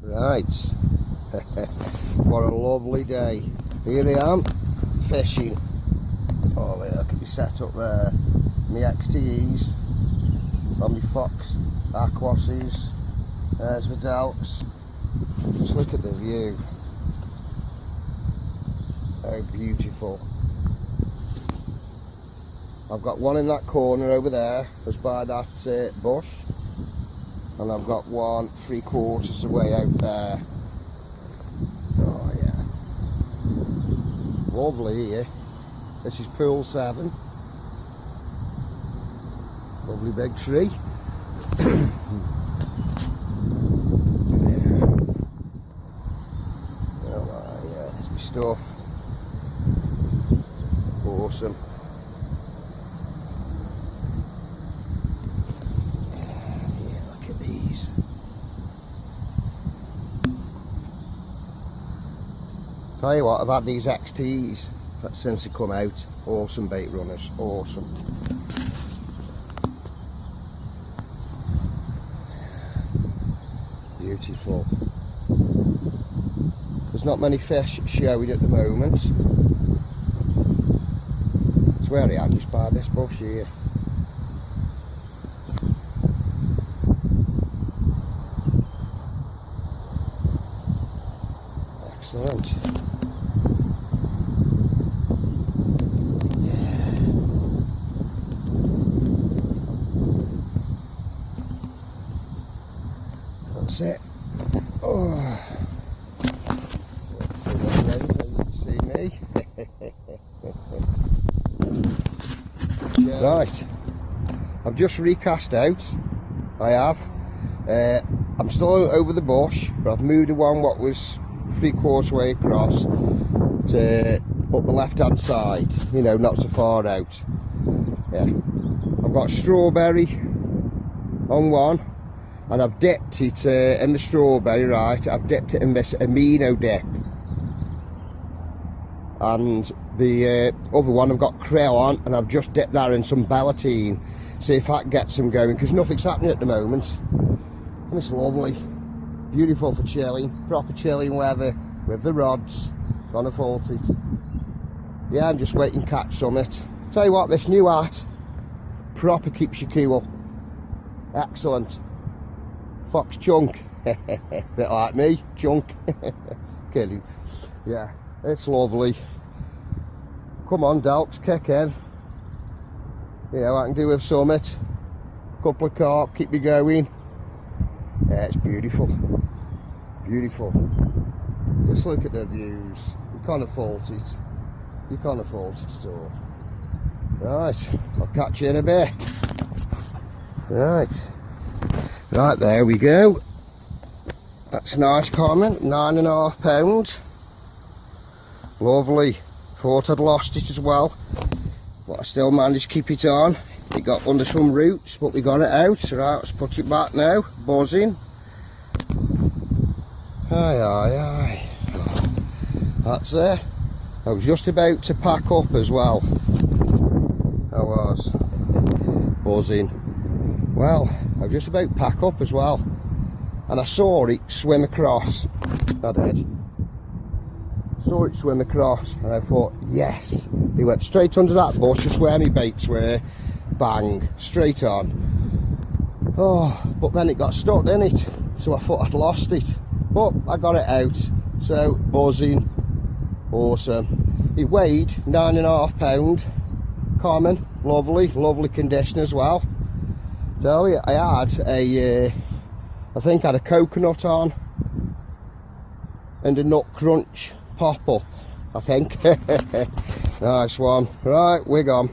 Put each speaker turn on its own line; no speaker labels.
Right, what a lovely day. Here I am, fishing. Oh yeah, I could be set up there. My XTEs, on my Fox Aquases, there's the Delks. Just look at the view. How beautiful. I've got one in that corner over there, just by that bush. And I've got one 3/4 of the way out there. Oh yeah. Lovely here. This is pool 7. Lovely big tree. Yeah. Oh yeah, there's my stuff. Awesome. These. Tell you what, I've had these XTs since they come out. Awesome bait runners, awesome. Beautiful. There's not many fish showing at the moment. It's where I am, just by this bush here. Excellent. Yeah. That's it. Oh. See me. Right. I've just recast out. I have. I'm still over the bush, but I've moved the one what was 3/4 way across to up the left hand side, you know, not so far out. Yeah, I've got strawberry on one, and I've dipped it in the strawberry, right, I've dipped it in this amino dip, and the other one I've got krill on, and I've just dipped that in some ballotine, see if that gets them going, because nothing's happening at the moment. And it's lovely. Beautiful for chilling, proper chilling weather with the rods. Gonna fault it. Yeah, I'm just waiting to catch summit. Tell you what, this new hat proper keeps you cool. Excellent. Fox chunk. Bit like me, chunk. Kidding. Yeah, it's lovely. Come on, Delks, kick in. You know, I can do with summit. Couple of carp, keep me going. Yeah, it's beautiful. Beautiful. Just look at the views. You can't fault it. You can't fault it at all. Right, I'll catch you in a bit. Right. Right, there we go. That's a nice comment. 9.5 pounds. Lovely. Thought I'd lost it as well, but I still managed to keep it on. It got under some roots, but we got it out. Right, let's put it back now. Buzzing. Aye, aye, aye. That's it. I was just about to pack up as well. I was. Buzzing. Well, I was just about to pack up as well. And I saw it swim across. I did. Saw it swim across, and I thought, yes. He went straight under that bush, just where my baits were. Bang, straight on. Oh, but then it got stuck, didn't it? So I thought I'd lost it, but I got it out. So buzzing, awesome. It weighed 9.5 pounds. Common, lovely, lovely condition as well. Tell you, I had a, I think I had a coconut on and a nut crunch pop up, I think. Nice one. Right, we're gone.